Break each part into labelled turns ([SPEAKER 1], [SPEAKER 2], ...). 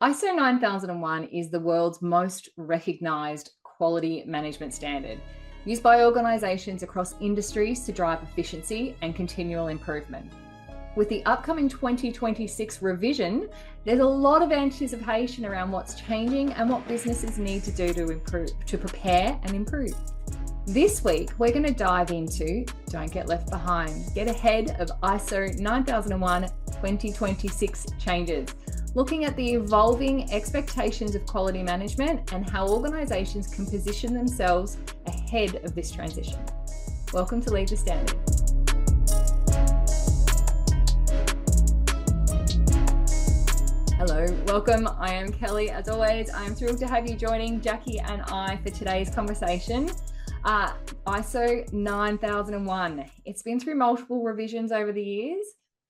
[SPEAKER 1] ISO 9001 is the world's most recognized quality management standard, used by organizations across industries to drive efficiency and continual improvement. With the upcoming 2026 revision, there's a lot of anticipation around what's changing and what businesses need to do to prepare and improve. This week, we're going to dive into Don't Get Left Behind, get ahead of ISO 9001 2026 changes, looking at the evolving expectations of quality management and how organizations can position themselves ahead of this transition. Welcome to Lead the Standard. Hello, welcome. I am Kelly. As always, I am thrilled to have you joining Jackie and I for today's conversation. ISO 9001. It's been through multiple revisions over the years,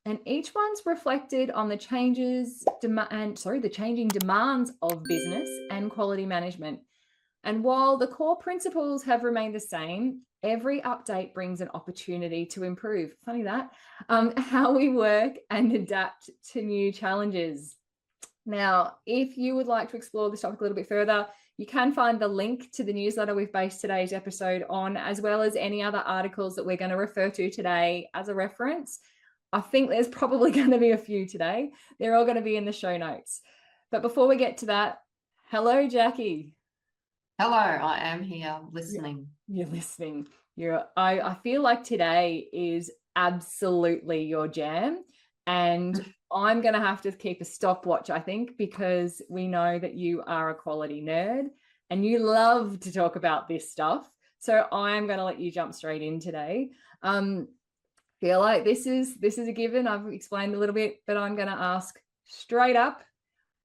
[SPEAKER 1] and each one's reflected on the the changing demands of business and quality management. And while the core principles have remained the same, every update brings an opportunity to improve. Funny that, how we work and adapt to new challenges. Now, if you would like to explore this topic a little bit further, you can find the link to the newsletter we've based today's episode on, as well as any other articles that we're going to refer to today as a reference. I think there's probably going to be a few today. They're all going to be in the show notes. But before we get to that, hello, Jackie.
[SPEAKER 2] Hello, I am here listening.
[SPEAKER 1] You're listening. I feel like today is absolutely your jam. And I'm going to have to keep a stopwatch, I think, because we know that you are a quality nerd and you love to talk about this stuff. So I'm going to let you jump straight in today. Feel like this is a given. I've explained a little bit, but I'm going to ask straight up,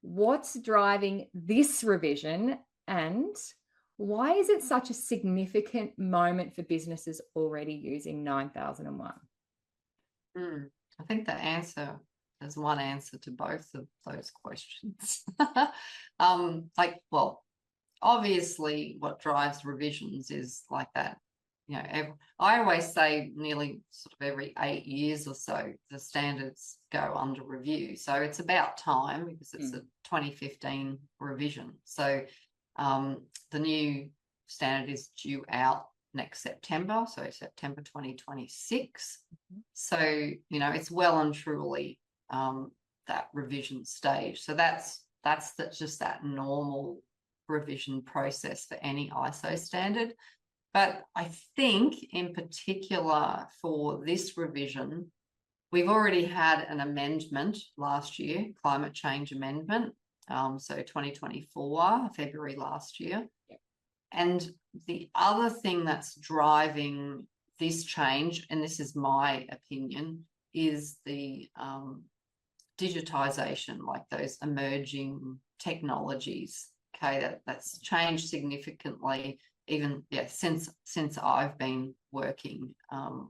[SPEAKER 1] what's driving this revision and why is it such a significant moment for businesses already using 9001?
[SPEAKER 2] I think the answer is one answer to both of those questions. Obviously what drives revisions is like that. I always say nearly sort of every 8 years or so, the standards go under review. So it's about time because it's a 2015 revision. So the new standard is due out next September, so September 2026. So, it's well and truly that revision stage. So that's just that normal revision process for any ISO standard. But I think in particular for this revision, we've already had an amendment last year, climate change amendment, so 2024, February last year. Yep. And the other thing that's driving this change, and this is my opinion, is the digitization, like those emerging technologies. Okay, that's changed significantly, even since I've been working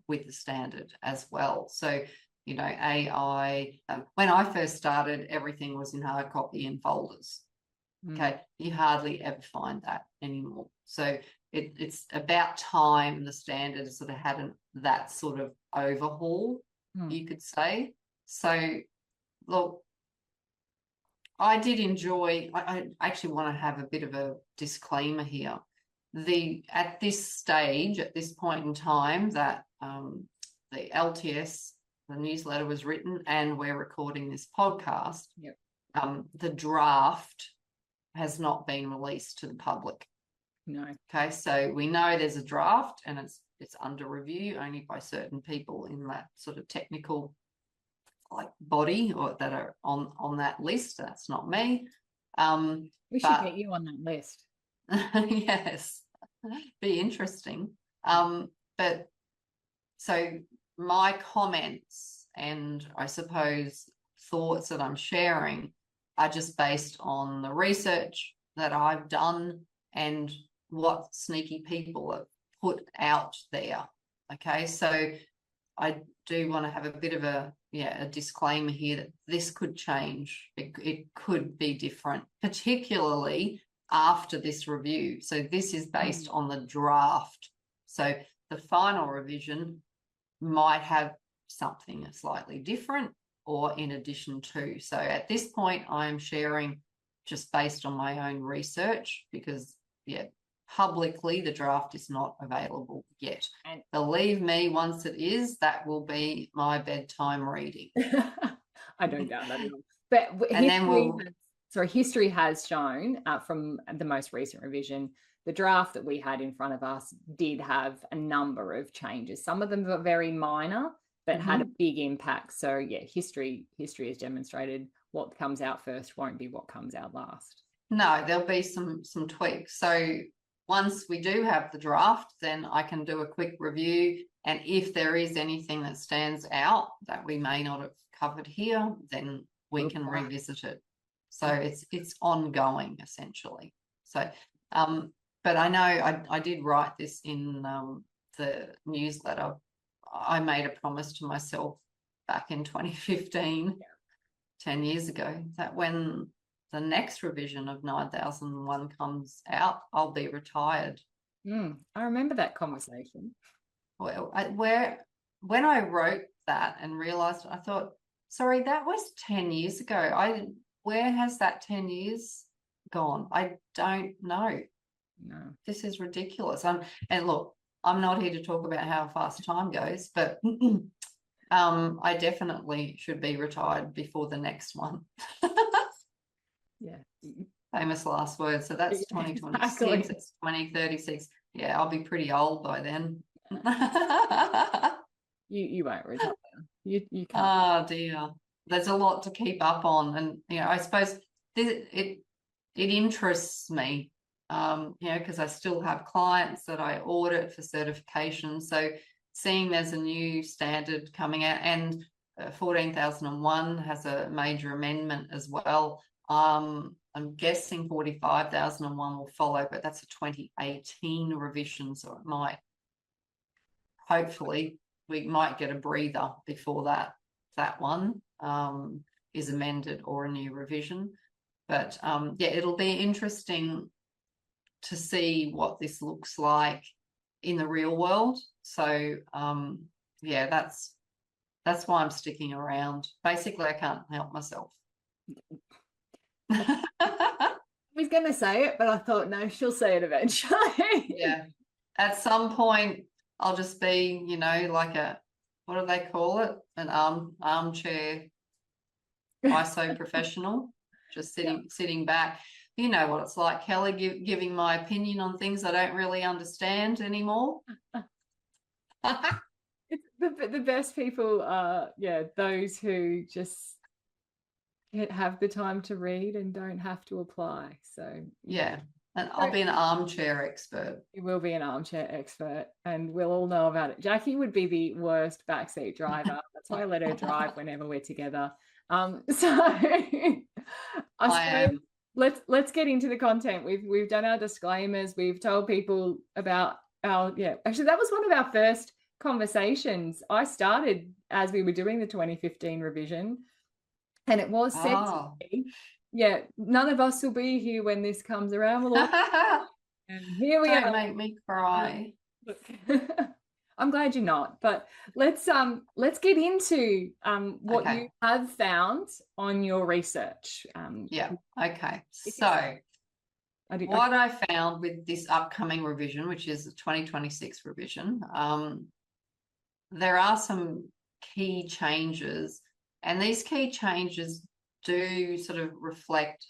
[SPEAKER 2] with the standard as well. So, AI, when I first started, everything was in hard copy and folders. Okay, you hardly ever find that anymore. So it's about time the standard has sort of had that sort of overhaul, you could say. So, look, I did enjoy, I actually want to have a bit of a disclaimer here. At this stage, at this point in time that the LTS, the newsletter was written and we're recording this podcast, the draft has not been released to the public.
[SPEAKER 1] No.
[SPEAKER 2] Okay, so we know there's a draft and it's under review only by certain people in that sort of technical body or that are on that list. That's not me.
[SPEAKER 1] We should get you on that list.
[SPEAKER 2] Yes, be interesting. But so my comments and I suppose thoughts that I'm sharing are just based on the research that I've done and what sneaky people have put out there. Okay, so I do want to have a bit of a disclaimer here that this could change. It could be different, particularly after this review. So this is based on the draft. So the final revision might have something slightly different or in addition to. So at this point, I am sharing just based on my own research, because publicly the draft is not available yet. And believe me, once it is, that will be my bedtime reading.
[SPEAKER 1] I don't doubt that at all. But history has shown from the most recent revision, the draft that we had in front of us did have a number of changes. Some of them were very minor, but had a big impact. So yeah, history has demonstrated what comes out first won't be what comes out last.
[SPEAKER 2] No, there'll be some tweaks. So once we do have the draft, then I can do a quick review. And if there is anything that stands out that we may not have covered here, then we can revisit it. So it's ongoing, essentially. So, but I know I did write this in the newsletter. I made a promise to myself back in 2015, 10 years ago, that when the next revision of 9001 comes out, I'll be retired.
[SPEAKER 1] I remember that conversation.
[SPEAKER 2] Well, when I wrote that and realized, I thought, sorry, that was 10 years ago. Where has that 10 years gone? I don't know.
[SPEAKER 1] No,
[SPEAKER 2] this is ridiculous. And look, I'm not here to talk about how fast time goes, but I definitely should be retired before the next one.
[SPEAKER 1] Yeah.
[SPEAKER 2] Famous last words. So that's 2026, exactly. It's 2036. Yeah, I'll be pretty old by then.
[SPEAKER 1] You won't retire. You can't.
[SPEAKER 2] Oh dear. There's a lot to keep up on. And I suppose it interests me, because I still have clients that I audit for certification. So seeing there's a new standard coming out, and 14,001 has a major amendment as well. I'm guessing 45,001 will follow, but that's a 2018 revision, so it might, hopefully, we might get a breather before that one is amended or a new revision. But it'll be interesting to see what this looks like in the real world. So that's why I'm sticking around. Basically, I can't help myself.
[SPEAKER 1] I was going to say it, but I thought, no, she'll say it eventually.
[SPEAKER 2] Yeah. At some point, I'll just be, like what do they call it? An armchair ISO professional, just sitting back. You know what it's like, Kelly, giving my opinion on things I don't really understand anymore.
[SPEAKER 1] It's the best people are, those who just have the time to read and don't have to apply. So
[SPEAKER 2] and I'll be an armchair expert.
[SPEAKER 1] You will be an armchair expert, and we'll all know about it. Jackie would be the worst backseat driver. That's why I let her drive whenever we're together. So I suppose let's get into the content. We've done our disclaimers. We've told people about our actually that was one of our first conversations. I started as we were doing the 2015 revision, and it was said to me, none of us will be here when this comes around. And here we are.
[SPEAKER 2] Don't make me cry.
[SPEAKER 1] I'm glad you're not, but let's get into what you have found on your research.
[SPEAKER 2] Okay. So what I found with this upcoming revision, which is the 2026 revision, there are some key changes, and these key changes do sort of reflect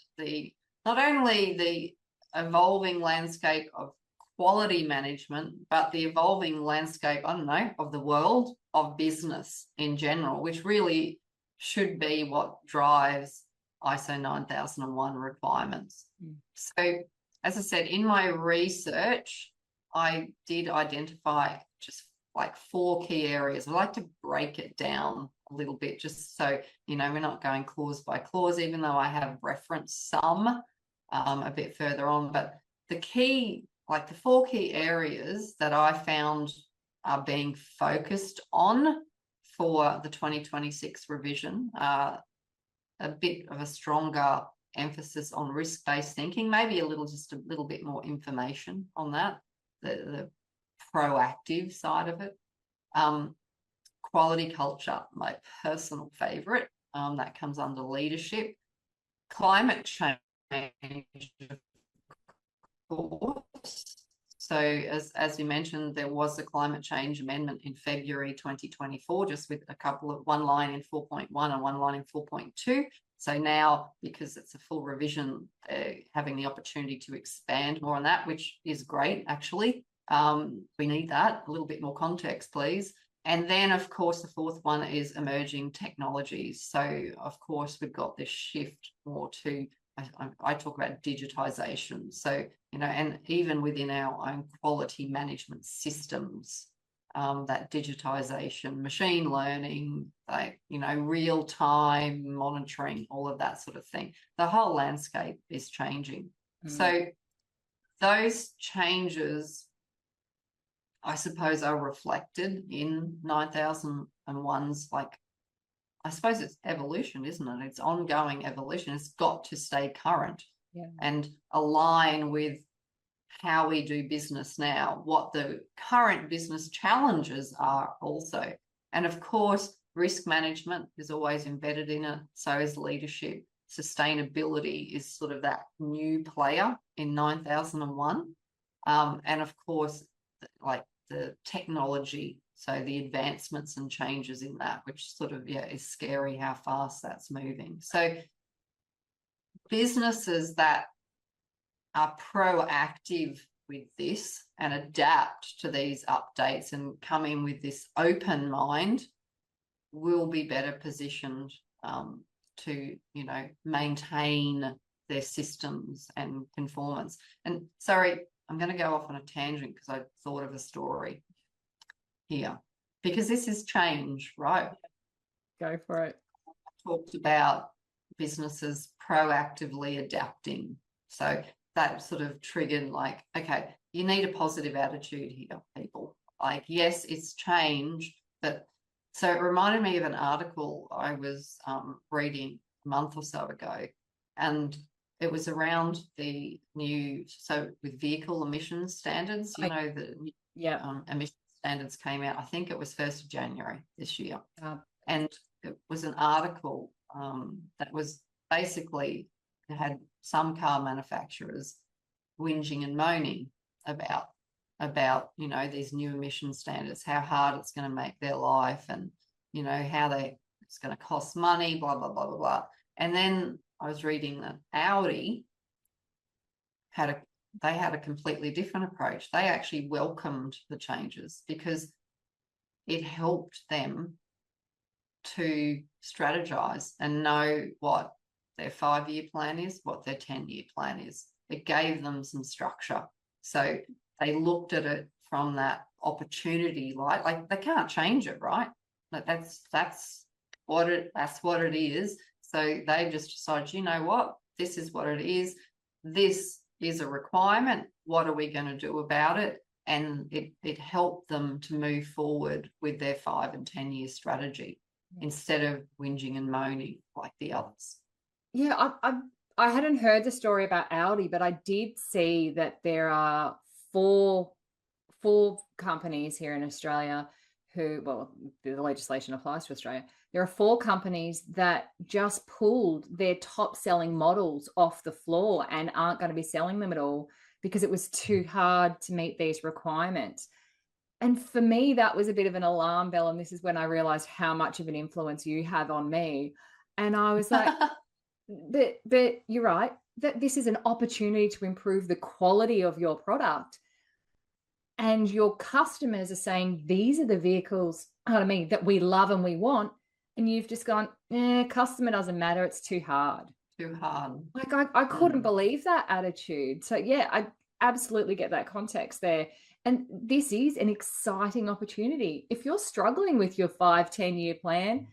[SPEAKER 2] not only the evolving landscape of quality management, but the evolving landscape, of the world of business in general, which really should be what drives ISO 9001 requirements. So, as I said, in my research, I did identify just like 4 key areas. I like to break it down a little bit just so, we're not going clause by clause, even though I have referenced some a bit further on. But the 4 key areas that I found are being focused on for the 2026 revision are a bit of a stronger emphasis on risk-based thinking, maybe just a little bit more information on that, the proactive side of it. Quality culture, my personal favorite, that comes under leadership. Climate change, of course. So as we mentioned, there was a climate change amendment in February 2024, just with one line in 4.1 and one line in 4.2. So now, because it's a full revision, they're having the opportunity to expand more on that, which is great, actually. We need that, a little bit more context, please. And then, of course, the fourth one is emerging technologies. So, of course, we've got this shift more to, I talk about digitization. So, and even within our own quality management systems, that digitization, machine learning, real-time monitoring, all of that sort of thing. The whole landscape is changing. So those changes, I suppose, are reflected in 9001's, I suppose it's evolution, isn't it? It's ongoing evolution. It's got to stay current and align with how we do business now, what the current business challenges are also. And of course, risk management is always embedded in it. So is leadership. Sustainability is sort of that new player in 9001. And of course, the technology, so the advancements and changes in that, which sort of, is scary how fast that's moving. So businesses that are proactive with this and adapt to these updates and come in with this open mind will be better positioned to, maintain their systems and conformance. And sorry, I'm going to go off on a tangent because I thought of a story here, because this is change, right?
[SPEAKER 1] Go for it.
[SPEAKER 2] I talked about businesses proactively adapting. So that sort of triggered okay, you need a positive attitude here, people. Yes, it's change, but so it reminded me of an article I was reading a month or so ago, and it was around the new, so with vehicle emissions standards, the emission standards came out, I think it was 1st of January this year. And it was an article that was basically had some car manufacturers whinging and moaning about these new emission standards, how hard it's going to make their life, and how it's going to cost money, blah blah blah blah blah. And then I was reading that Audi had a completely different approach. They actually welcomed the changes because it helped them to strategize and know what their 5-year plan is, what their 10-year plan is. It gave them some structure. So they looked at it from that opportunity light. They can't change it, right? That's what it is. So they just decided, you know what? This is what it is. This is a requirement. What are we going to do about it? And it helped them to move forward with their 5 and 10-year strategy instead of whinging and moaning like the others.
[SPEAKER 1] Yeah, I hadn't heard the story about Audi, but I did see that there are four companies here in Australia who, well, the legislation applies to Australia. There are 4 companies that just pulled their top selling models off the floor and aren't going to be selling them at all because it was too hard to meet these requirements. And for me, that was a bit of an alarm bell. And this is when I realized how much of an influence you have on me. And I was like, but you're right, that this is an opportunity to improve the quality of your product. And your customers are saying, these are the vehicles, that we love and we want. And you've just gone, customer doesn't matter. It's too hard.
[SPEAKER 2] Too hard.
[SPEAKER 1] I couldn't believe that attitude. So yeah, I absolutely get that context there. And this is an exciting opportunity. If you're struggling with your 5-10-year plan,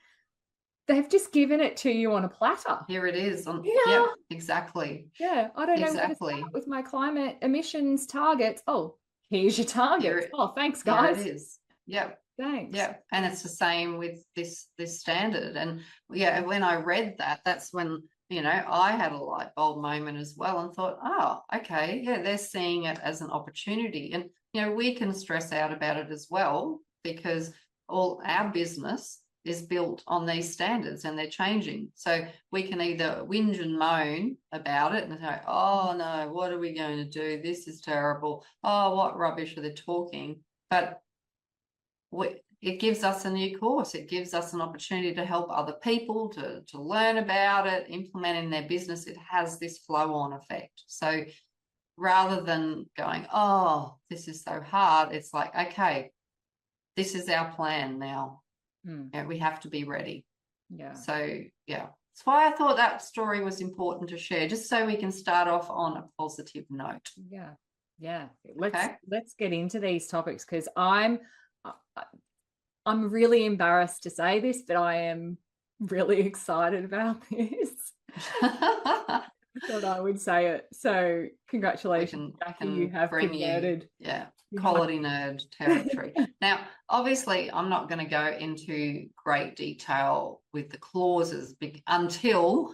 [SPEAKER 1] they've just given it to you on a platter.
[SPEAKER 2] Here it is. Yeah, exactly.
[SPEAKER 1] Yeah, I don't know where to start with my climate emissions targets. Oh, here's your target. Oh, thanks, guys.
[SPEAKER 2] Here it is. Yeah.
[SPEAKER 1] Thanks.
[SPEAKER 2] Yeah, and it's the same with this standard. And yeah, when I read that, that's when I had a light bulb moment as well and thought, oh, okay, yeah, they're seeing it as an opportunity. And we can stress out about it as well because all our business is built on these standards, and they're changing. So we can either whinge and moan about it and say, oh no, what are we going to do? This is terrible. Oh, what rubbish are they talking? But it gives us a new course. It gives us an opportunity to help other people to learn about it, implement in their business. It has this flow-on effect. So rather than going, oh, this is so hard, it's like, okay, this is our plan now. We have to be ready.
[SPEAKER 1] Yeah.
[SPEAKER 2] So, yeah, that's why I thought that story was important to share, just so we can start off on a positive note.
[SPEAKER 1] Yeah. Let's get into these topics, because I'm really embarrassed to say this, but I am really excited about this. I thought I would say it. So congratulations, Jackie, you have converted.
[SPEAKER 2] Quality nerd territory. Now, obviously, I'm not going to go into great detail with the clauses until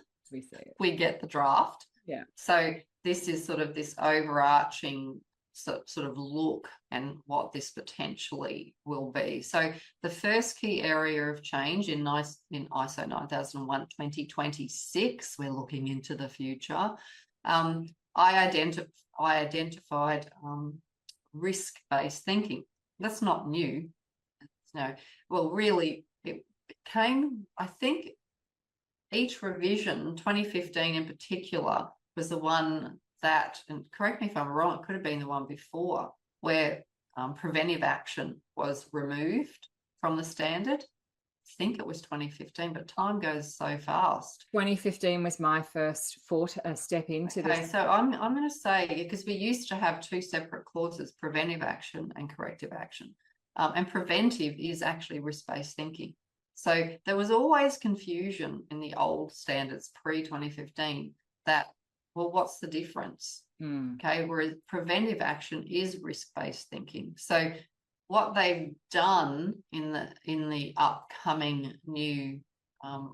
[SPEAKER 2] we get the draft.
[SPEAKER 1] Yeah.
[SPEAKER 2] So this is sort of this overarching sort of look and what this potentially will be. So the first key area of change in ISO 9001 2026, we're looking into the future. I identified risk-based thinking. That's not new. No, well, really, it came, I think, each revision, 2015 in particular, was the one that, and correct me if I'm wrong, it could have been the one before, where preventive action was removed from the standard. I think it was 2015, but time goes so fast.
[SPEAKER 1] 2015 was my first step into this.
[SPEAKER 2] Okay, so I'm going to say, because we used to have two separate clauses, preventive action and corrective action. And preventive is actually risk-based thinking. So there was always confusion in the old standards pre-2015 that, well, what's the difference? Okay, whereas preventive action is risk-based thinking. So what they've done in the upcoming new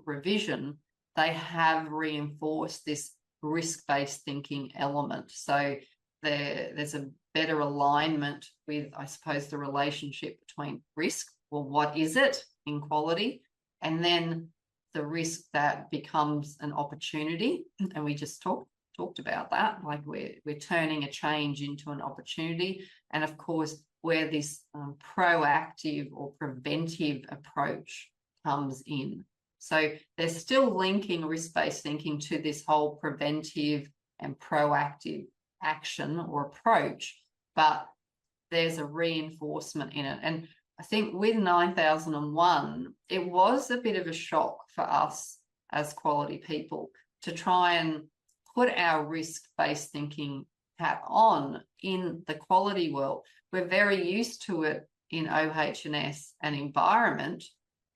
[SPEAKER 2] revision, they have reinforced this risk-based thinking element. So there's a better alignment with, I suppose, the relationship between risk, well, what is it in quality, and then the risk that becomes an opportunity. And we just talked about that, like we're turning a change into an opportunity. And of course, where this proactive or preventive approach comes in. So they're still linking risk-based thinking to this whole preventive and proactive action or approach, but there's a reinforcement in it. And I think with 9001, it was a bit of a shock for us as quality people to try and put our risk-based thinking hat on in the quality world. We're very used to it in OH&S and environment,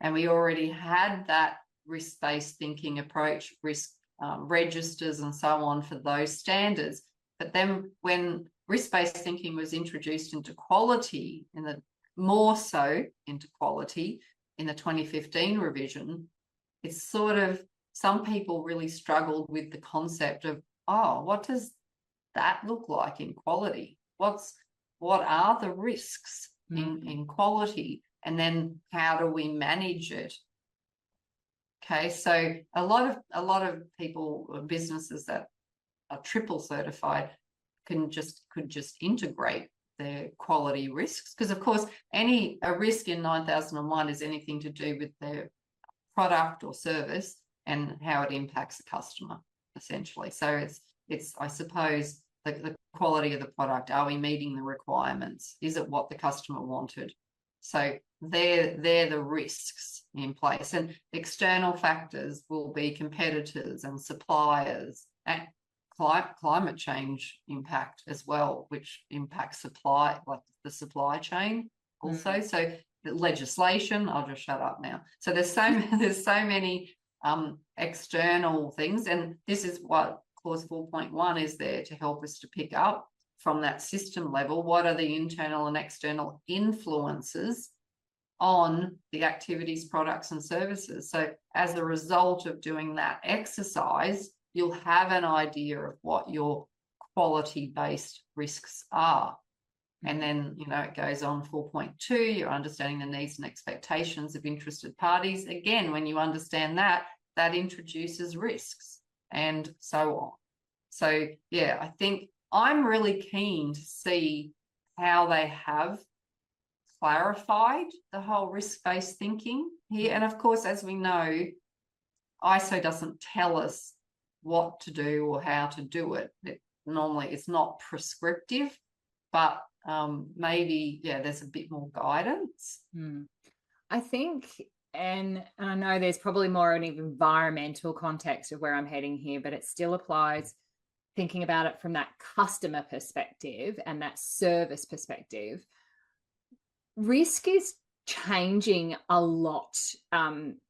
[SPEAKER 2] and we already had that risk-based thinking approach, risk registers and so on for those standards. But then when risk-based thinking was introduced into quality, more so into quality in the 2015 revision, it's sort of, some people really struggled with the concept of, oh, what does that look like in quality? What are the risks in quality? And then how do we manage it? Okay, so a lot of people or businesses that are triple certified could just integrate their quality risks, because of course a risk in 9001 is anything to do with their product or service and how it impacts the customer, essentially. So it's I suppose the quality of the product. Are we meeting the requirements? Is it what the customer wanted? So they're the risks in place. And external factors will be competitors and suppliers, and climate change impact as well, which impacts supply, like the supply chain also. So the legislation, I'll just shut up now. So there's so many external things, and this is what clause 4.1 is there to help us to pick up from that system level. What are the internal and external influences on the activities, products and services? So as a result of doing that exercise, you'll have an idea of what your quality-based risks are. And then, it goes on 4.2, you're understanding the needs and expectations of interested parties. Again, when you understand that, that introduces risks and so on. So, yeah, I think I'm really keen to see how they have clarified the whole risk-based thinking here. And of course, as we know, ISO doesn't tell us what to do or how to do it. Normally, it's not prescriptive, but maybe, there's a bit more guidance.
[SPEAKER 1] I think, and I know there's probably more an environmental context of where I'm heading here, but it still applies thinking about it from that customer perspective and that service perspective. Risk is changing a lot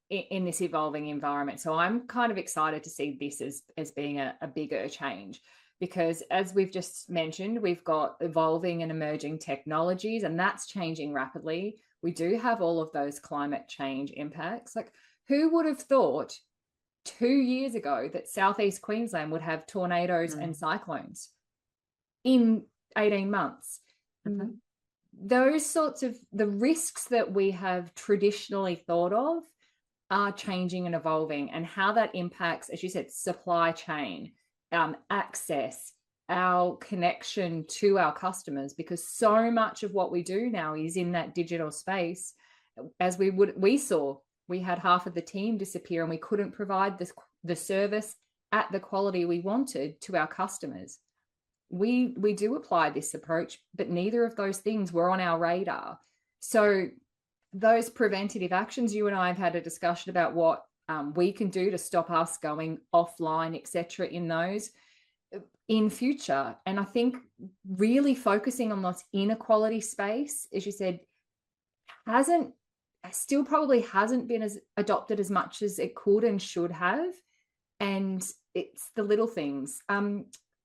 [SPEAKER 1] in this evolving environment. So I'm kind of excited to see this as being a bigger change, because as we've just mentioned, we've got evolving and emerging technologies, and that's changing rapidly. We do have all of those climate change impacts. Like, who would have thought 2 years ago that Southeast Queensland would have tornadoes and cyclones in 18 months? Those sorts of the risks that we have traditionally thought of are changing and evolving, and how that impacts, as you said, supply chain, access, our connection to our customers, because so much of what we do now is in that digital space. As we saw, we had half of the team disappear and we couldn't provide the service at the quality we wanted to our customers. We do apply this approach, but neither of those things were on our radar. So those preventative actions, you and I have had a discussion about what we can do to stop us going offline, etc., in those in future. And I think really focusing on this inequality space, as you said, still probably hasn't been as adopted as much as it could and should have. And it's the little things.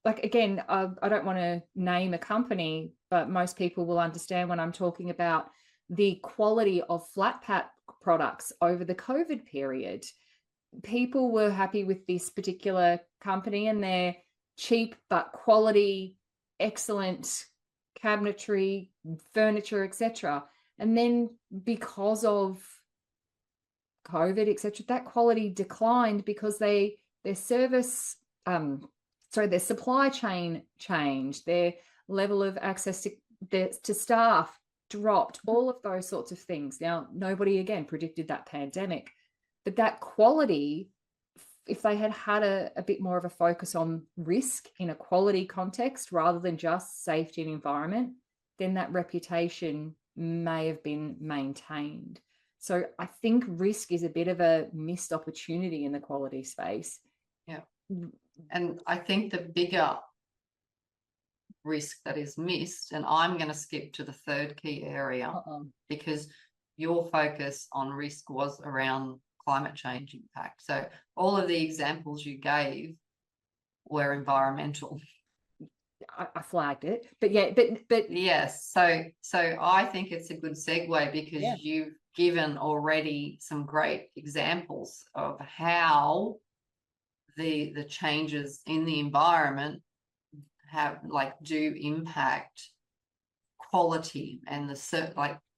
[SPEAKER 1] Like, again, I don't want to name a company, but most people will understand when I'm talking about the quality of flat pack products over the COVID period. People were happy with this particular company and their cheap but quality, excellent cabinetry, furniture, etc. And then because of COVID, etc., that quality declined because their supply chain changed, their level of access to staff dropped, all of those sorts of things. Now, nobody, again, predicted that pandemic, but that quality, if they had a bit more of a focus on risk in a quality context rather than just safety and environment, then that reputation may have been maintained. So I think risk is a bit of a missed opportunity in the quality space.
[SPEAKER 2] Yeah. And I think the bigger risk that is missed, and I'm going to skip to the third key area because your focus on risk was around climate change impact. So all of the examples you gave were environmental.
[SPEAKER 1] I flagged it, but yeah, but
[SPEAKER 2] yes. So I think it's a good segue because you've given already some great examples of how the changes in the environment do impact quality and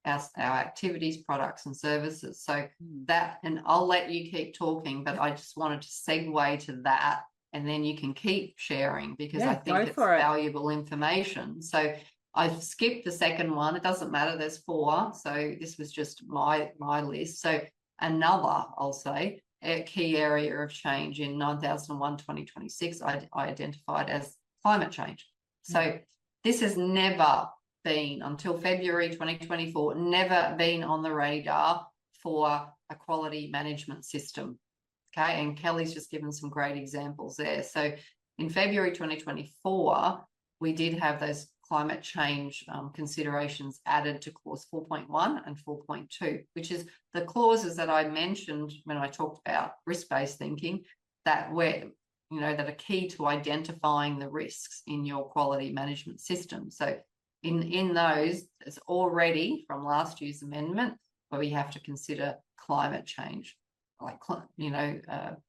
[SPEAKER 2] our activities, products and services. So that, and I'll let you keep talking, but I just wanted to segue to that, and then you can keep sharing because I think it's valuable information. So I've skipped the second one. It doesn't matter. There's 4. So this was just my list. So another, I'll say, a key area of change in 9001-2026 I identified as climate change. So this has never been, until February 2024, never been on the radar for a quality management system. Okay, and Kelly's just given some great examples there. So in February 2024, we did have those climate change considerations added to clause 4.1 and 4.2, which is the clauses that I mentioned when I talked about risk-based thinking that that are key to identifying the risks in your quality management system. So in those, it's already from last year's amendment where we have to consider climate change,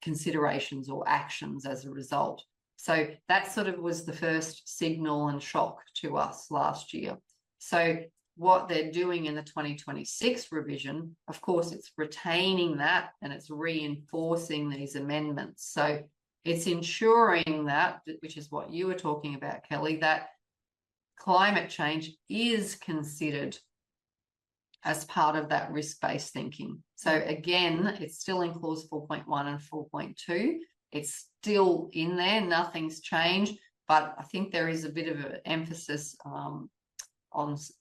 [SPEAKER 2] considerations or actions as a result. So that sort of was the first signal and shock to us last year. So what they're doing in the 2026 revision, of course, it's retaining that and it's reinforcing these amendments. So it's ensuring that, which is what you were talking about, Kelly, that climate change is considered as part of that risk-based thinking. So again, it's still in clause 4.1 and 4.2. It's still in there, nothing's changed, but I think there is a bit of an emphasis on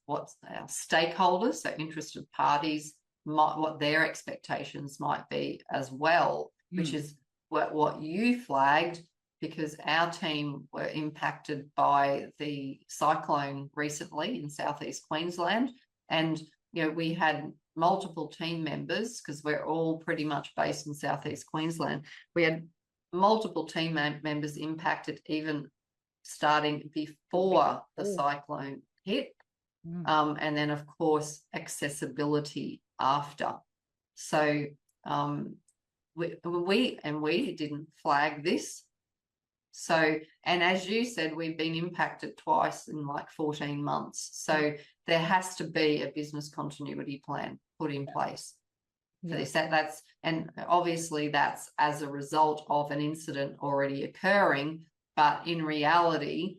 [SPEAKER 2] what our stakeholders, so interested parties, what their expectations might be as well, which is what you flagged, because our team were impacted by the cyclone recently in southeast Queensland, and we had multiple team members, because we're all pretty much based in southeast Queensland. We had multiple team members impacted even starting before the cyclone hit, and then of course accessibility after. So we didn't flag this. So, and as you said, we've been impacted twice in like 14 months. So there has to be a business continuity plan put in place for this. And obviously that's as a result of an incident already occurring, but in reality,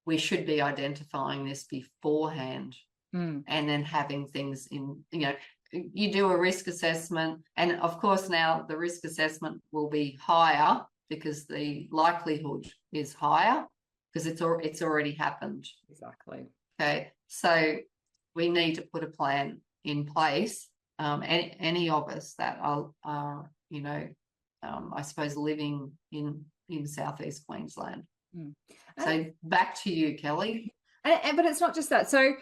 [SPEAKER 2] we should be identifying this beforehand and then having things in, you do a risk assessment, and of course now the risk assessment will be higher because the likelihood is higher because it's already happened.
[SPEAKER 1] Exactly.
[SPEAKER 2] Okay, so we need to put a plan in place. Any of us that are I suppose living in southeast Queensland. So back to you, Kelly.
[SPEAKER 1] But it's not just that. So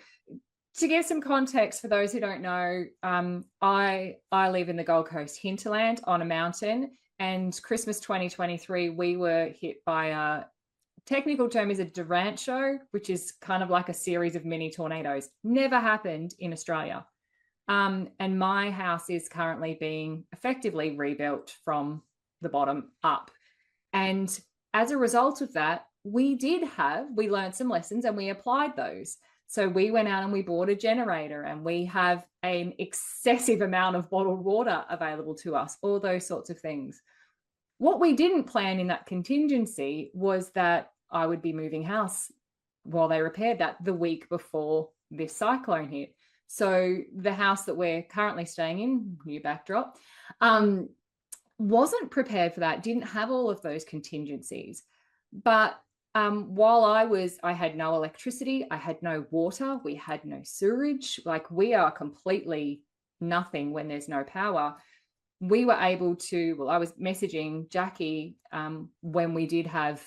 [SPEAKER 1] to give some context for those who don't know, I live in the Gold Coast hinterland on a mountain, and Christmas 2023, we were hit by a technical term is a derecho, which is kind of like a series of mini tornadoes. Never happened in Australia. And my house is currently being effectively rebuilt from the bottom up. And as a result of that, we learned some lessons and we applied those. So we went out and we bought a generator, and we have an excessive amount of bottled water available to us, all those sorts of things. What we didn't plan in that contingency was that I would be moving house while they repaired that the week before this cyclone hit. So the house that we're currently staying in, new backdrop, wasn't prepared for that, didn't have all of those contingencies. But while I had no electricity, I had no water, we had no sewage, like we are completely nothing when there's no power. We were able to, I was messaging Jackie when we did have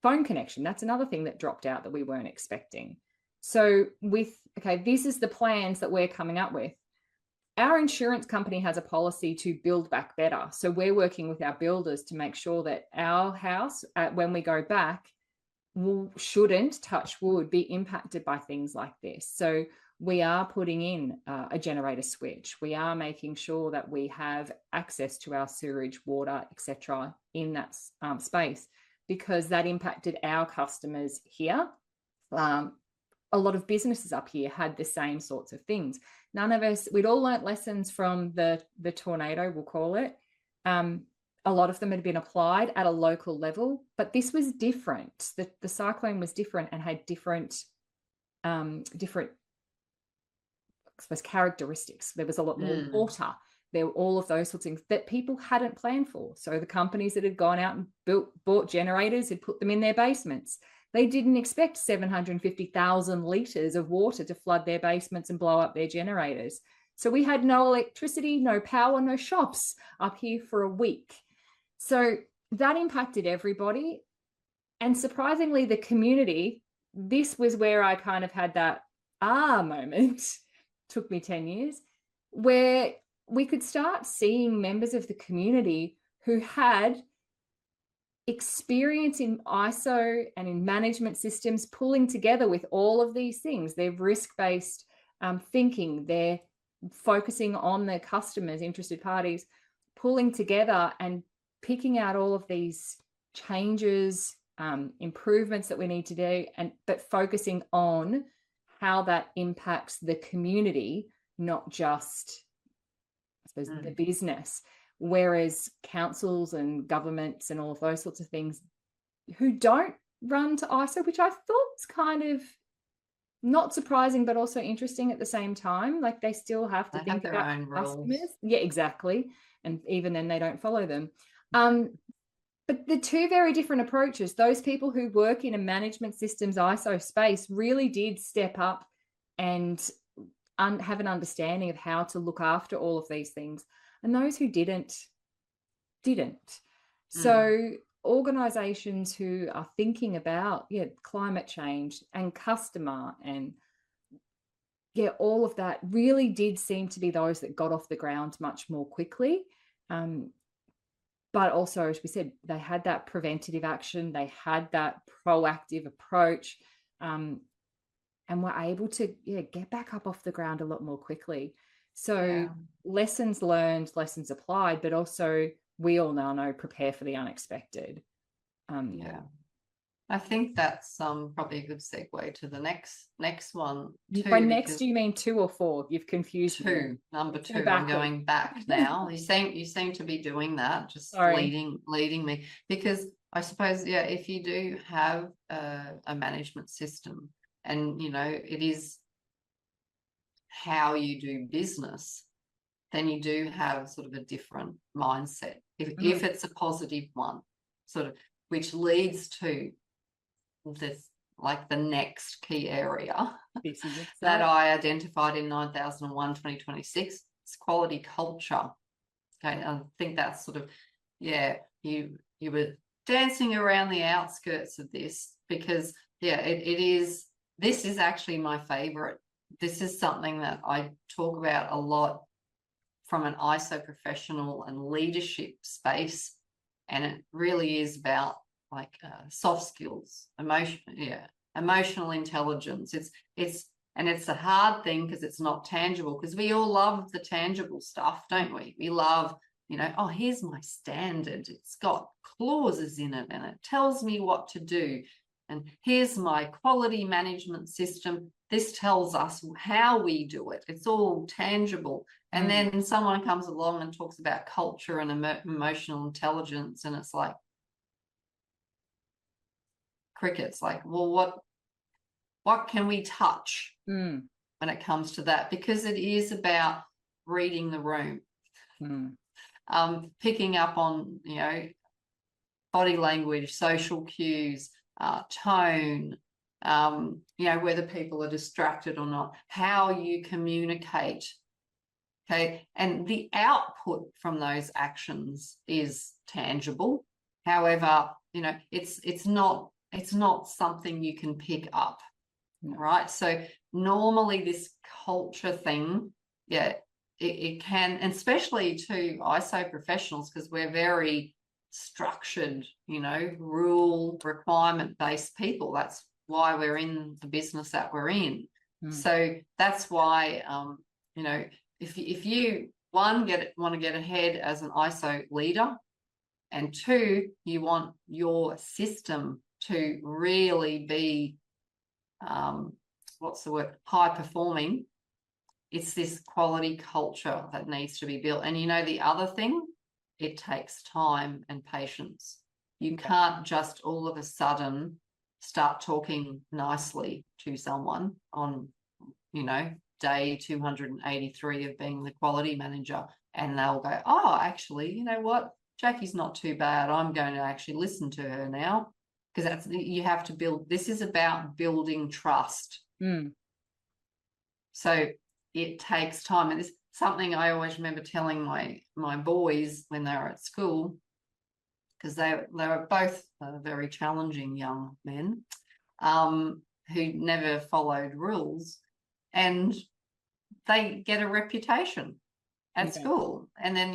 [SPEAKER 1] phone connection. That's another thing that dropped out that we weren't expecting. So this is the plans that we're coming up with. Our insurance company has a policy to build back better. So we're working with our builders to make sure that our house, when we go back, shouldn't, touch wood, be impacted by things like this. So we are putting in a generator switch. We are making sure that we have access to our sewage, water, etc. in that space, because that impacted our customers here. A lot of businesses up here had the same sorts of things. None of us, we'd all learnt lessons from the tornado, we'll call it. A lot of them had been applied at a local level, but this was different. The cyclone was different and had different, I suppose, characteristics. There was a lot more water. There were all of those sorts of things that people hadn't planned for. So the companies that had gone out and bought generators had put them in their basements. They didn't expect 750,000 litres of water to flood their basements and blow up their generators. So we had no electricity, no power, no shops up here for a week. So that impacted everybody. And surprisingly, the community, this was where I kind of had that moment, took me 10 years, where we could start seeing members of the community who had experience in ISO and in management systems pulling together with all of these things. They're risk-based thinking, they're focusing on their customers, interested parties, pulling together and picking out all of these changes, improvements that we need to do, but focusing on how that impacts the community, not just, I suppose, the business. Whereas councils and governments and all of those sorts of things who don't run to ISO, which I thought was kind of not surprising, but also interesting at the same time. Like they still have to think
[SPEAKER 2] their
[SPEAKER 1] about
[SPEAKER 2] own
[SPEAKER 1] customers.
[SPEAKER 2] rules.
[SPEAKER 1] Yeah, exactly. And even then they don't follow them. But the two very different approaches, those people who work in a management systems ISO space really did step up and have an understanding of how to look after all of these things. And those who didn't. So organizations who are thinking about climate change and customer and all of that really did seem to be those that got off the ground much more quickly. But also, as we said, they had that preventative action, they had that proactive approach, and were able to get back up off the ground a lot more quickly. So lessons learned, lessons applied, but also we all now know prepare for the unexpected.
[SPEAKER 2] I think that's probably a good segue to the next one too.
[SPEAKER 1] By next, do you mean 2 or 4? You've confused me.
[SPEAKER 2] Number 2. I'm going back now. You seem to be doing that, just leading me, because I suppose if you do have a management system, and it is how you do business, then you do have sort of a different mindset if it's a positive one, sort of, which leads to this, like the next key area that I identified in 9001 2026 is quality culture. Okay, I think that's sort of you were dancing around the outskirts of this, because it is, this is actually my favorite. This is something that I talk about a lot from an ISO professional and leadership space, and it really is about like soft skills, emotional intelligence. It's a hard thing because it's not tangible, because we all love the tangible stuff, don't we? We love, oh, here's my standard, it's got clauses in it and it tells me what to do, and here's my quality management system, this tells us how we do it, it's all tangible. And then someone comes along and talks about culture and emotional intelligence, and it's like crickets. Like, well, what can we touch when it comes to that? Because it is about reading the room, picking up on body language, social cues, tone, whether people are distracted or not, how you communicate. Okay, and the output from those actions is tangible. However, it's not something you can pick up, right? So normally this culture thing, it can, and especially to ISO professionals, because we're very structured, rule requirement-based people. That's why we're in the business that we're in. So that's why, if you want to get ahead as an ISO leader, and 2, you want your system to really be high performing, it's this quality culture that needs to be built. And the other thing, it takes time and patience. You can't just all of a sudden start talking nicely to someone on day 283 of being the quality manager, and they'll go, oh, actually, you know what, Jackie's not too bad, I'm going to actually listen to her now. Because you have to build, this is about building trust. So it takes time, and it's something I always remember telling my boys when they were at school, because they were both very challenging young men who never followed rules, and they get a reputation at school. And then,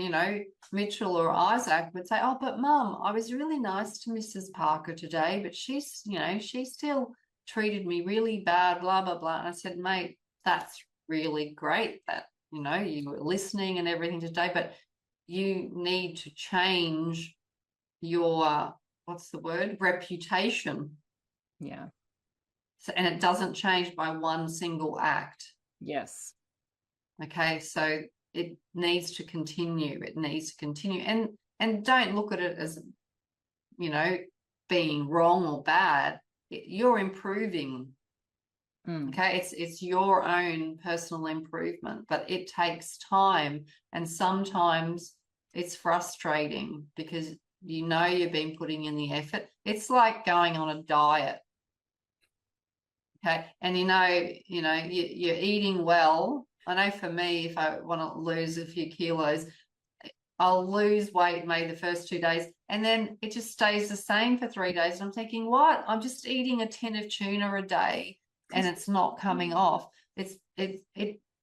[SPEAKER 2] Mitchell or Isaac would say, oh, but Mum, I was really nice to Mrs. Parker today, but she's, she still treated me really bad, blah, blah, blah. And I said, mate, that's really great that, you were listening and everything today, but you need to change your, reputation. So, and it doesn't change by one single act.
[SPEAKER 1] Yes.
[SPEAKER 2] Okay, so it needs to continue. It needs to continue, and don't look at it as, you know, being wrong or bad. You're improving. Okay, it's your own personal improvement, but it takes time, and sometimes it's frustrating because you know you've been putting in the effort. It's like going on a diet. Okay, and you're eating well. I know for me, if I want to lose a few kilos, I'll lose weight maybe the first 2 days, and then it just stays the same for 3 days. And I'm thinking, what? I'm just eating a tin of tuna a day, and it's not coming off. It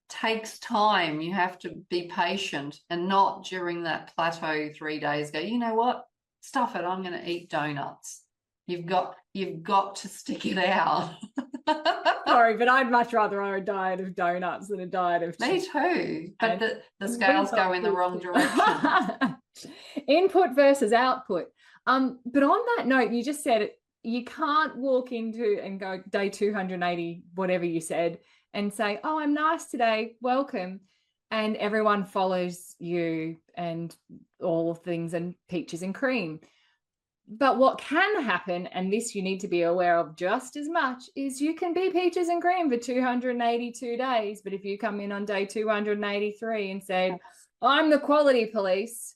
[SPEAKER 2] takes time. You have to be patient, and not during that plateau 3 days go, you know what? Stuff it. I'm going to eat donuts. You've got to stick it out.
[SPEAKER 1] Sorry, but I'd much rather a diet of donuts than a diet of
[SPEAKER 2] Me too, but the scales go in the wrong direction.
[SPEAKER 1] Input versus output. But on that note, you just said you can't walk into and go day 280, whatever you said, and say, oh, I'm nice today, welcome, and everyone follows you and all things and peaches and cream. But what can happen, and this you need to be aware of just as much, is you can be peaches and cream for 282 days. But if you come in on day 283 and said, I'm the quality police,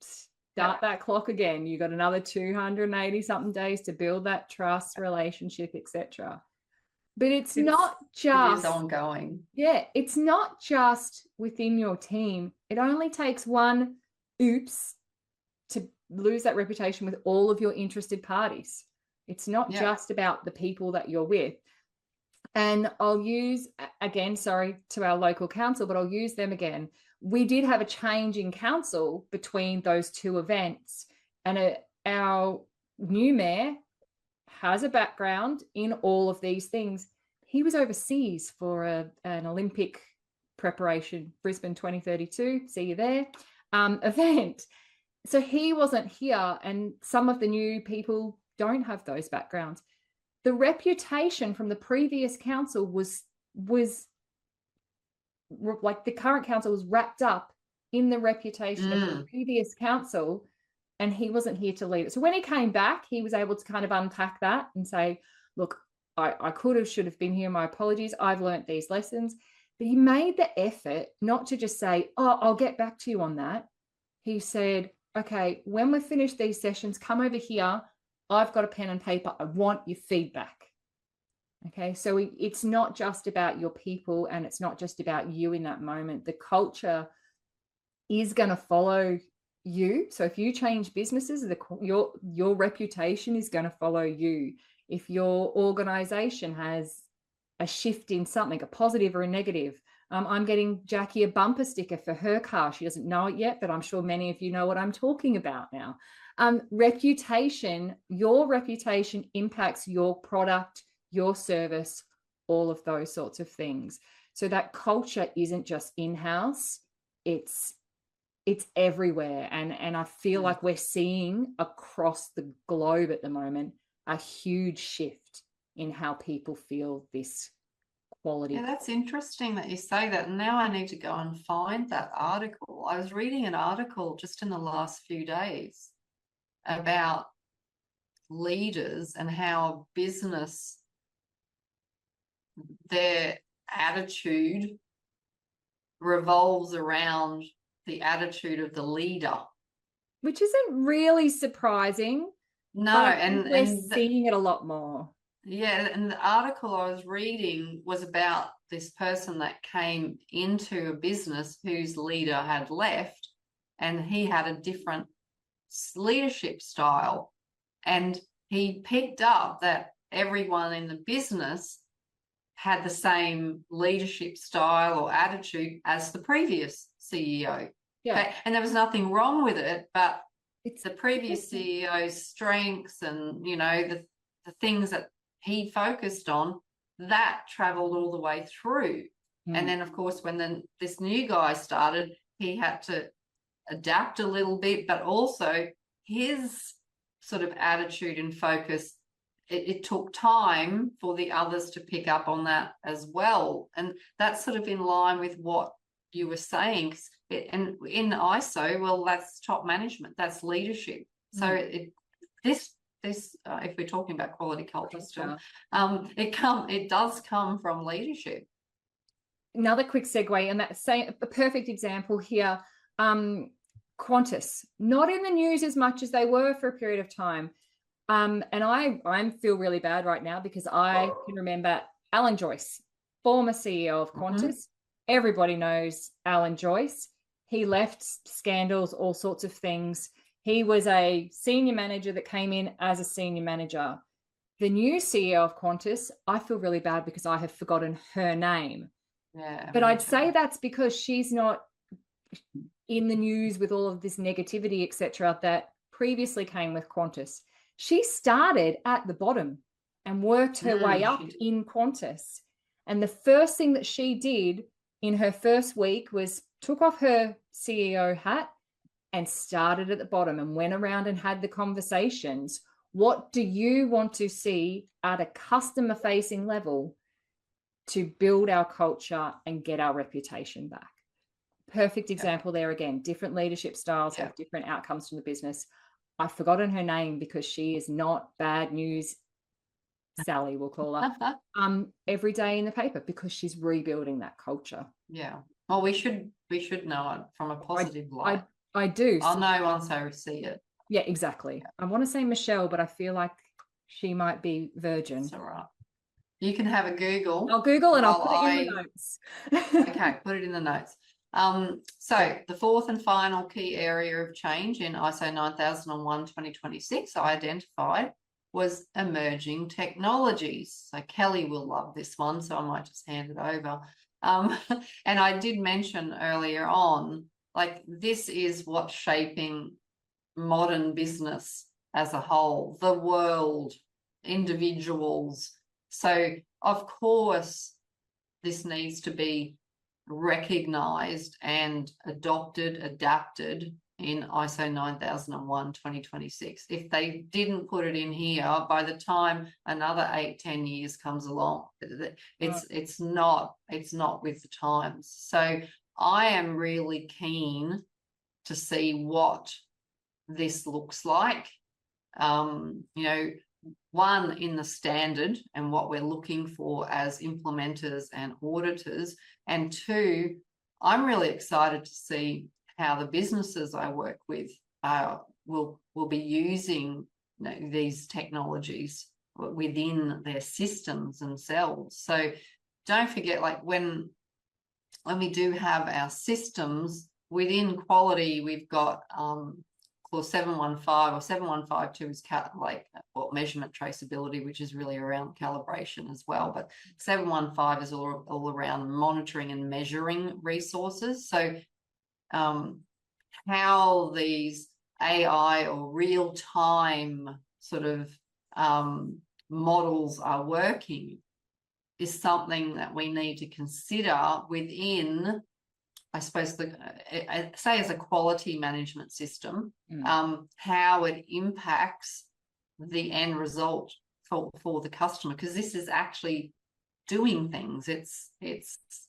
[SPEAKER 1] start that clock again. You got another 280 something days to build that trust, relationship, etc. But it's not just,
[SPEAKER 2] it is ongoing.
[SPEAKER 1] Yeah, it's not just within your team. It only takes one oops to lose that reputation with all of your interested parties. It's not just about the people that you're with. And I'll use, again, sorry to our local council, but I'll use them again. We did have a change in council between those two events, and our new mayor has a background in all of these things. He was overseas for an Olympic preparation, Brisbane 2032, see you there, event. So he wasn't here, and some of the new people don't have those backgrounds. The reputation from the previous council was like the current council was wrapped up in the reputation of the previous council, and he wasn't here to lead it. So when he came back, he was able to kind of unpack that and say, look, I should have been here. My apologies. I've learnt these lessons. But he made the effort not to just say, oh, I'll get back to you on that. He said, okay, when we finish these sessions, come over here. I've got a pen and paper. I want your feedback. Okay, so it's not just about your people, and it's not just about you in that moment. The culture is going to follow you. So if you change businesses, your reputation is going to follow you. If your organization has a shift in something, a positive or a negative, I'm getting Jackie a bumper sticker for her car. She doesn't know it yet, but I'm sure many of you know what I'm talking about now. Reputation, your reputation impacts your product, your service, all of those sorts of things. So that culture isn't just in-house, it's everywhere. And I feel like we're seeing across the globe at the moment a huge shift in how people feel this quality.
[SPEAKER 2] Yeah, that's interesting that you say that. And now I need to go and find that article. I was reading an article just in the last few days about leaders and how business, their attitude revolves around the attitude of the leader.
[SPEAKER 1] Which isn't really surprising.
[SPEAKER 2] No,
[SPEAKER 1] and we're seeing it a lot more.
[SPEAKER 2] Yeah, and the article I was reading was about this person that came into a business whose leader had left, and he had a different leadership style. And he picked up that everyone in the business had the same leadership style or attitude as the previous CEO.
[SPEAKER 1] Yeah.
[SPEAKER 2] Okay? And there was nothing wrong with it, but it's the previous CEO's strengths and, the things that he focused on, that traveled all the way through. And then, of course, when this new guy started, he had to adapt a little bit, but also his sort of attitude and focus it took time for the others to pick up on that as well. And that's sort of in line with what you were saying. And in ISO, well, that's top management, that's leadership. So this if we're talking about quality culture still, it does come from leadership.
[SPEAKER 1] Another quick segue, and that's a perfect example here. Qantas, not in the news as much as they were for a period of time. And I feel really bad right now because I can remember Alan Joyce, former CEO of Qantas. Everybody knows Alan Joyce. He left, scandals, all sorts of things. He was a senior manager that came in as a senior manager. The new CEO of Qantas, I feel really bad because I have forgotten her name.
[SPEAKER 2] Yeah,
[SPEAKER 1] but I'd say that's because she's not in the news with all of this negativity, etc., that previously came with Qantas. She started at the bottom and worked her way up in Qantas. And the first thing that she did in her first week was took off her CEO hat and started at the bottom and went around and had the conversations. What do you want to see at a customer-facing level to build our culture and get our reputation back? Perfect example there again. Different leadership styles have different outcomes from the business. I've forgotten her name because she is not bad news Sally, we'll call her, every day in the paper because she's rebuilding that culture.
[SPEAKER 2] Yeah. Well, we should know it from a positive light.
[SPEAKER 1] I do.
[SPEAKER 2] I'll know once I see it.
[SPEAKER 1] Yeah, exactly. I want to say Michelle, but I feel like she might be Virgin.
[SPEAKER 2] That's all right. You can have a Google.
[SPEAKER 1] I'll Google and I'll put it in the notes.
[SPEAKER 2] Okay, put it in the notes. So the fourth and final key area of change in ISO 9001-2026 I identified was emerging technologies. So Kelly will love this one, so I might just hand it over. And I did mention earlier on, like, this is what's shaping modern business as a whole, the world, individuals. So of course, this needs to be recognized and adopted, adapted in ISO 9001-2026. If they didn't put it in here, by the time another 8-10 years comes along, it's not with the times. So I am really keen to see what this looks like. You know, one, in the standard and what we're looking for as implementers and auditors, and two, I'm really excited to see how the businesses I work with will be using, you know, these technologies within their systems themselves. So don't forget, like, when we do have our systems within quality, we've got clause 715 or 7152 is measurement traceability, which is really around calibration as well. But 715 is all around monitoring and measuring resources. So how these AI or real-time sort of models are working is something that we need to consider within, I suppose, say as a quality management system, how it impacts the end result for the customer, because this is actually doing things. It's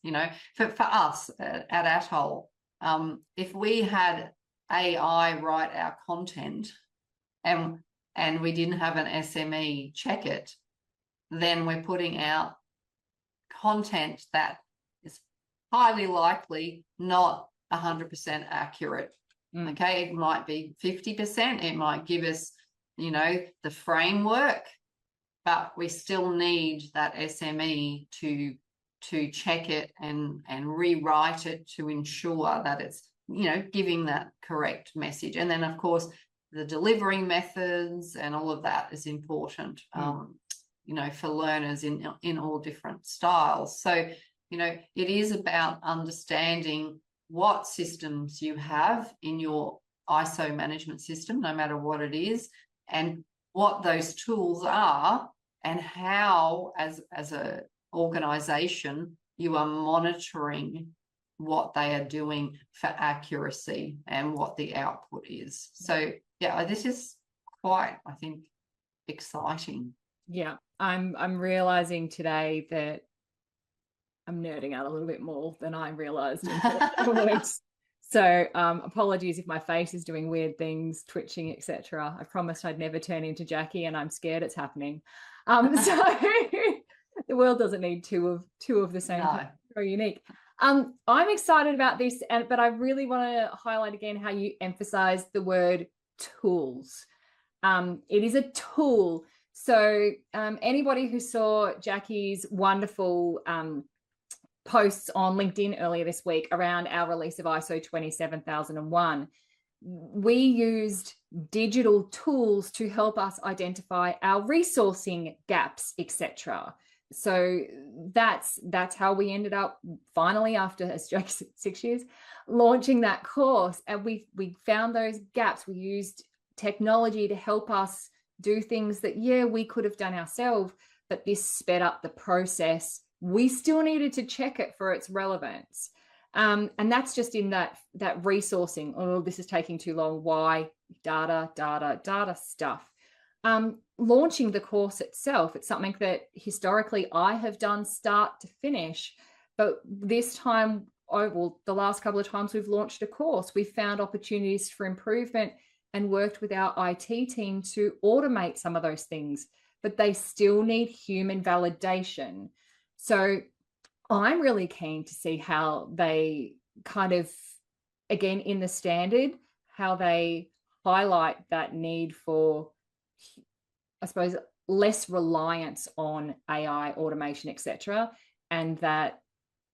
[SPEAKER 2] you know, for us at Atoll, if we had AI write our content and we didn't have an SME check it, then we're putting out content that is highly likely not 100% accurate. Okay, it might be 50%. It might give us, you know, the framework, but we still need that SME to check it and rewrite it to ensure that it's, you know, giving that correct message. And then, of course, the delivery methods and all of that is important, you know, for learners in all different styles. So, you know, it is about understanding what systems you have in your ISO management system, no matter what it is, and what those tools are, and how, as a organization, you are monitoring what they are doing for accuracy and what the output is. So yeah, this is quite, I think, exciting.
[SPEAKER 1] Yeah, I'm realizing today that I'm nerding out a little bit more than I realized in 4 weeks. So apologies if my face is doing weird things, twitching, etc. I promised I'd never turn into Jackie, and I'm scared it's happening. So the world doesn't need two of the same
[SPEAKER 2] No.
[SPEAKER 1] thing. Very unique. I'm excited about this, but I really want to highlight again how you emphasize the word tools. It is a tool. So anybody who saw Jackie's wonderful posts on LinkedIn earlier this week around our release of ISO 27001, we used digital tools to help us identify our resourcing gaps, etc. So that's how we ended up finally, after, as Jake said, 6 years, launching that course. And we found those gaps. We used technology to help us do things that, yeah, we could have done ourselves, but this sped up the process. We still needed to check it for its relevance. And that's just in that resourcing. Oh, this is taking too long. Why? Data stuff. Launching the course itself, it's something that historically I have done start to finish. But this time, the last couple of times we've launched a course, we've found opportunities for improvement and worked with our IT team to automate some of those things, but they still need human validation. So I'm really keen to see how they kind of, again, in the standard, how they highlight that need for, I suppose, less reliance on AI, automation, etc., and that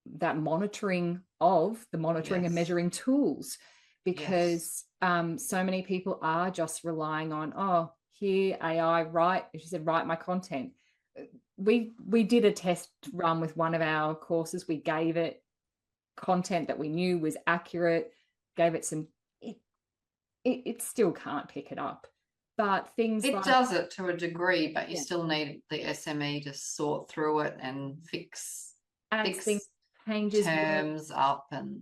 [SPEAKER 1] monitoring of the monitoring and measuring tools, because so many people are just relying on, oh, here AI, write, she said, write my content. We did a test run with one of our courses. We gave it content that we knew was accurate, gave it some, it still can't pick it up. But things
[SPEAKER 2] it does it to a degree, but you still need the SME to sort through it and fix
[SPEAKER 1] things, changes
[SPEAKER 2] terms up. And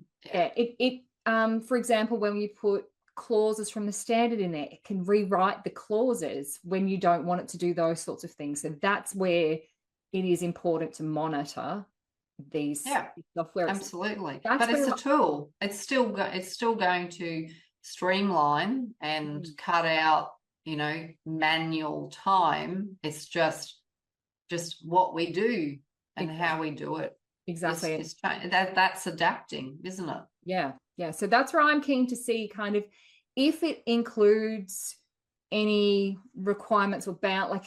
[SPEAKER 1] for example, when you put clauses from the standard in there, it can rewrite the clauses when you don't want it to do those sorts of things. So that's where it is important to monitor these software.
[SPEAKER 2] Absolutely. But it's a tool. It's still going to streamline and cut out, manual time. It's just what we do and how we do it.
[SPEAKER 1] Exactly.
[SPEAKER 2] That's adapting, isn't it?
[SPEAKER 1] Yeah. So that's where I'm keen to see kind of if it includes any requirements about, like,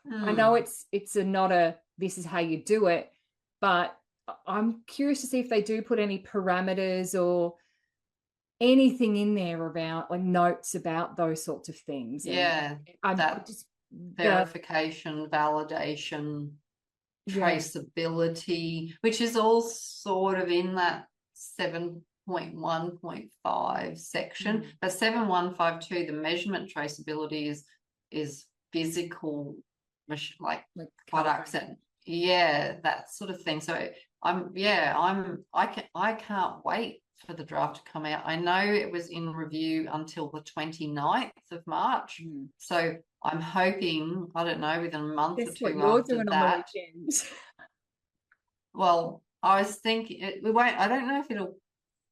[SPEAKER 1] I know it's not a this is how you do it, but I'm curious to see if they do put any parameters or anything in there about, like, notes about those sorts of things.
[SPEAKER 2] Verification, validation, traceability, which is all sort of in that 7.1.5 section. But 7.1.5.2, the measurement traceability is physical, like products and that sort of thing. So I can't wait for the draft to come out. I know it was in review until the 29th of March. So I'm hoping, I don't know, within a month or two after that. Well, I was thinking I don't know if it'll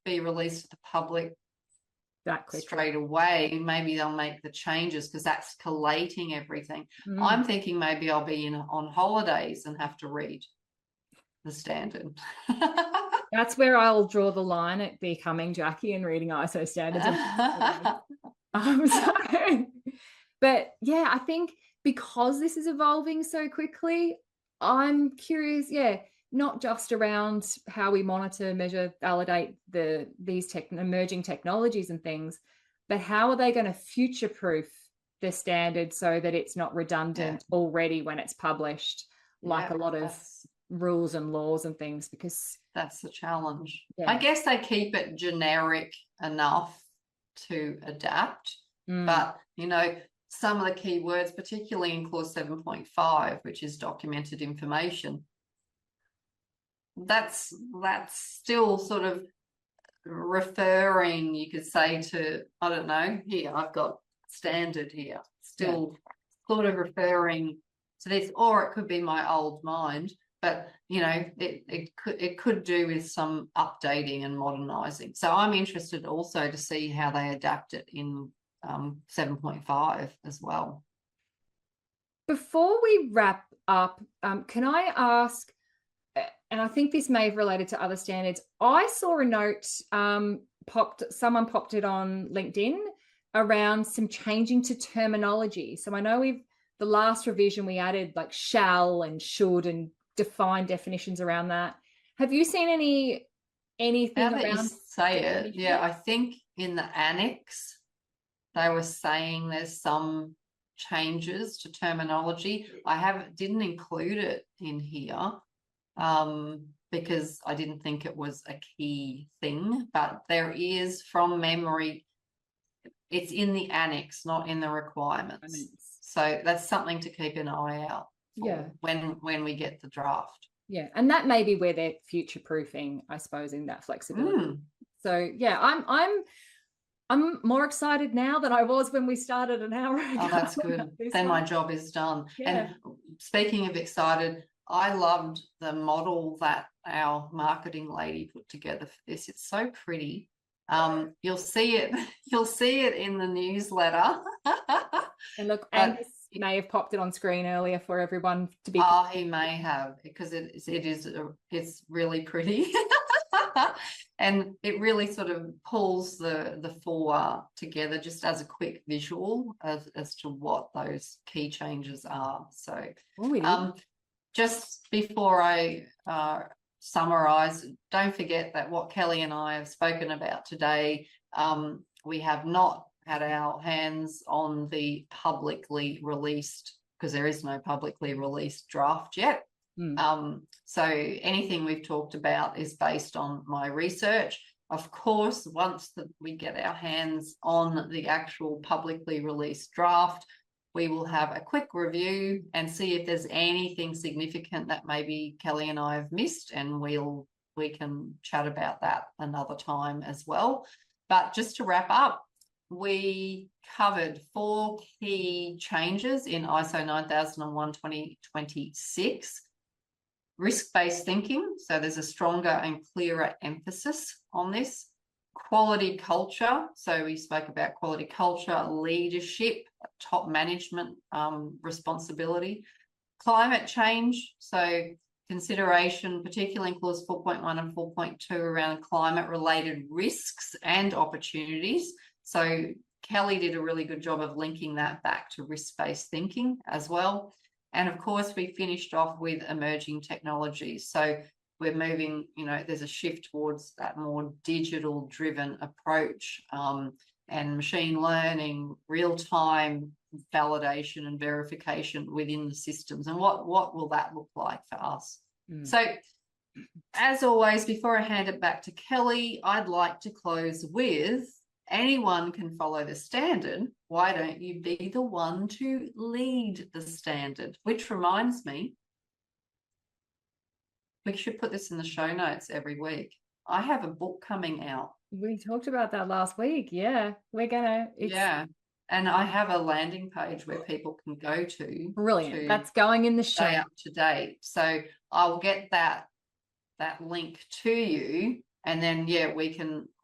[SPEAKER 2] be released to the public
[SPEAKER 1] that quickly
[SPEAKER 2] straight away. Maybe they'll make the changes because that's collating everything. I'm thinking maybe I'll be on holidays and have to read the standard.
[SPEAKER 1] That's where I'll draw the line at becoming Jackie and reading ISO standards. But yeah, I think because this is evolving so quickly, I'm curious, not just around how we monitor, measure, validate these emerging technologies and things, but how are they going to future-proof the standard so that it's not redundant already when it's published, like a lot of rules and laws and things, because
[SPEAKER 2] that's the challenge. I guess they keep it generic enough to adapt, but some of the key words, particularly in clause 7.5, which is documented information, that's still sort of referring, you could say, to, I don't know, here I've got standard here, still sort of referring So this, or it could be my old mind, but you know, it could do with some updating and modernizing. So I'm interested also to see how they adapt it in 7.5 as well.
[SPEAKER 1] Before we wrap up, can I ask, and I think this may have related to other standards, I saw a note someone popped it on LinkedIn around some changing to terminology. So I know the last revision we added like shall and should and defined definitions around that. Have you seen anything
[SPEAKER 2] Now that you
[SPEAKER 1] around
[SPEAKER 2] say it, yeah, I think in the annex they were saying there's some changes to terminology. I didn't include it in here because I didn't think it was a key thing, but there is, from memory, it's in the annex, not in the requirements. So that's something to keep an eye out for when we get the draft.
[SPEAKER 1] Yeah, and that may be where they're future proofing, I suppose, in that flexibility. So yeah, I'm more excited now than I was when we started an hour ago.
[SPEAKER 2] Oh, that's good. Then my job is done. Yeah. And speaking of excited, I loved the model that our marketing lady put together for this. It's so pretty. You'll see it in the newsletter.
[SPEAKER 1] And look, Angus may have popped it on screen earlier for everyone to be.
[SPEAKER 2] Oh, he may have, because it's really pretty. And it really sort of pulls the four together just as a quick visual as to what those key changes are. So just before I summarize, don't forget that what Kelly and I have spoken about today, we have not had our hands on the publicly released, because there is no publicly released draft yet. So anything we've talked about is based on my research. Of course, once we get our hands on the actual publicly released draft, we will have a quick review and see if there's anything significant that maybe Kelly and I have missed, and we can chat about that another time as well. But just to wrap up, we covered 4 key changes in ISO 9001:2026. Risk-based thinking, so there's a stronger and clearer emphasis on this. Quality culture, so we spoke about quality culture, leadership, top management responsibility. Climate change, so consideration, particularly in clause 4.1 and 4.2 around climate-related risks and opportunities. So Kelly did a really good job of linking that back to risk-based thinking as well. And of course, we finished off with emerging technologies. So we're moving, there's a shift towards that more digital-driven approach, and machine learning, real-time validation and verification within the systems. And what will that look like for us? So as always, before I hand it back to Kelly, I'd like to close with, anyone can follow the standard. Why don't you be the one to lead the standard? Which reminds me, we should put this in the show notes every week. I have a book coming out.
[SPEAKER 1] We talked about that last week. Yeah, we're gonna.
[SPEAKER 2] Yeah, and I have a landing page where people can go to.
[SPEAKER 1] Brilliant. That's going in the show.
[SPEAKER 2] Stay up to date. So I'll get that link to you. And then,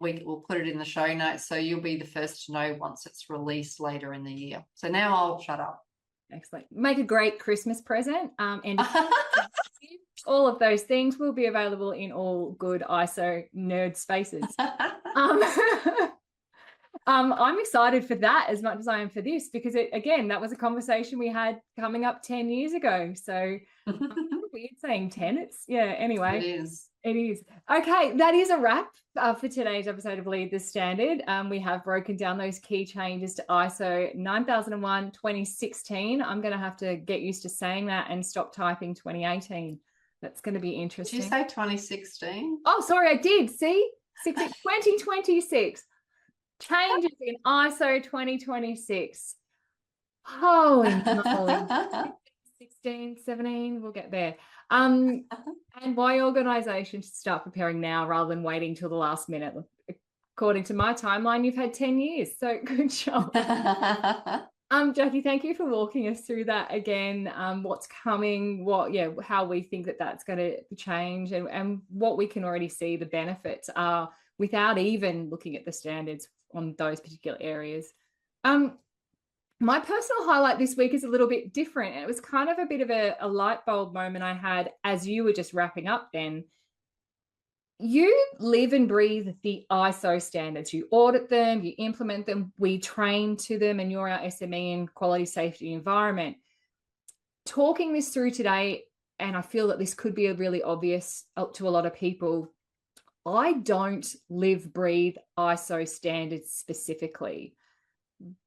[SPEAKER 2] we'll put it in the show notes, so you'll be the first to know once it's released later in the year. So now I'll shut up.
[SPEAKER 1] Excellent. Make a great Christmas present. And all of those things will be available in all good ISO nerd spaces. I'm excited for that as much as I am for this, because that was a conversation we had coming up 10 years ago. So weird saying 10. Anyway. It is. Okay, that is a wrap for today's episode of Lead the Standard. We have broken down those key changes to ISO 9001:2016. I'm going to have to get used to saying that and stop typing 2018. That's going to be interesting.
[SPEAKER 2] Did you say 2016?
[SPEAKER 1] Oh, sorry, I did. See? 2026. Changes in ISO 2026. Holy moly. 16, 17, we'll get there. And why organizations should start preparing now rather than waiting till the last minute. According to my timeline, you've had 10 years, so good job. Jackie, thank you for walking us through that again. What's coming, how we think that that's going to change, and what we can already see the benefits are without even looking at the standards on those particular areas. My personal highlight this week is a little bit different. And it was kind of a bit of a light bulb moment I had as you were just wrapping up then. You live and breathe the ISO standards. You audit them, you implement them, we train to them, and you're our SME in quality safety environment. Talking this through today, and I feel that this could be really obvious to a lot of people, I don't live, breathe ISO standards specifically.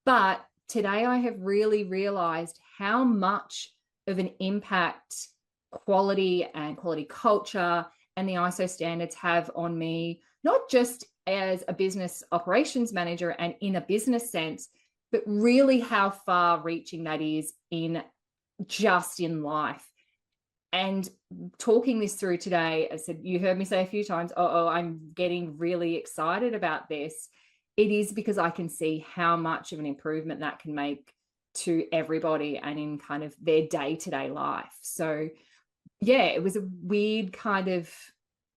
[SPEAKER 1] But today I have really realized how much of an impact quality and quality culture and the ISO standards have on me, not just as a business operations manager and in a business sense, but really how far reaching that is in life. And talking this through today, I said, you heard me say a few times, I'm getting really excited about this. It is because I can see how much of an improvement that can make to everybody and in kind of their day-to-day life. So yeah, it was a weird kind of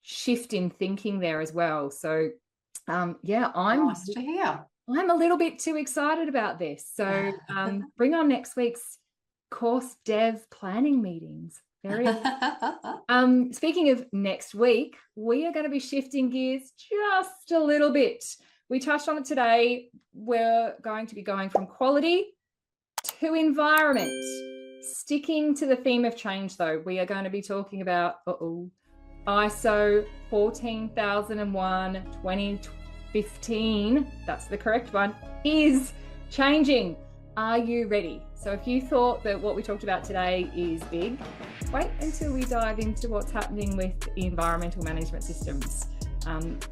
[SPEAKER 1] shift in thinking there as well. So yeah,
[SPEAKER 2] Nice to hear.
[SPEAKER 1] I'm a little bit too excited about this. So bring on next week's course dev planning meetings. Speaking of next week, we are going to be shifting gears just a little bit. We touched on it today. We're going to be going from quality to environment. Sticking to the theme of change, though, we are going to be talking about ISO 14001 2015, that's the correct one, is changing. Are you ready? So if you thought that what we talked about today is big, wait until we dive into what's happening with environmental management systems.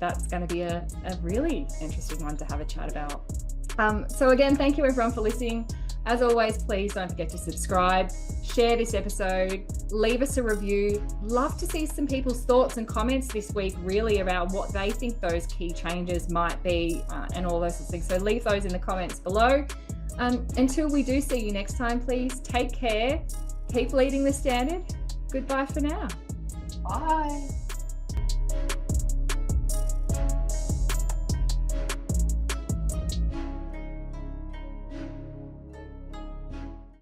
[SPEAKER 1] That's going to be a really interesting one to have a chat about. So again, thank you everyone for listening. As always, please don't forget to subscribe, share this episode, leave us a review. Love to see some people's thoughts and comments this week, really around what they think those key changes might be and all those things. So leave those in the comments below. Until we do see you next time, please take care, keep leading the standard. Goodbye for now.
[SPEAKER 2] Bye.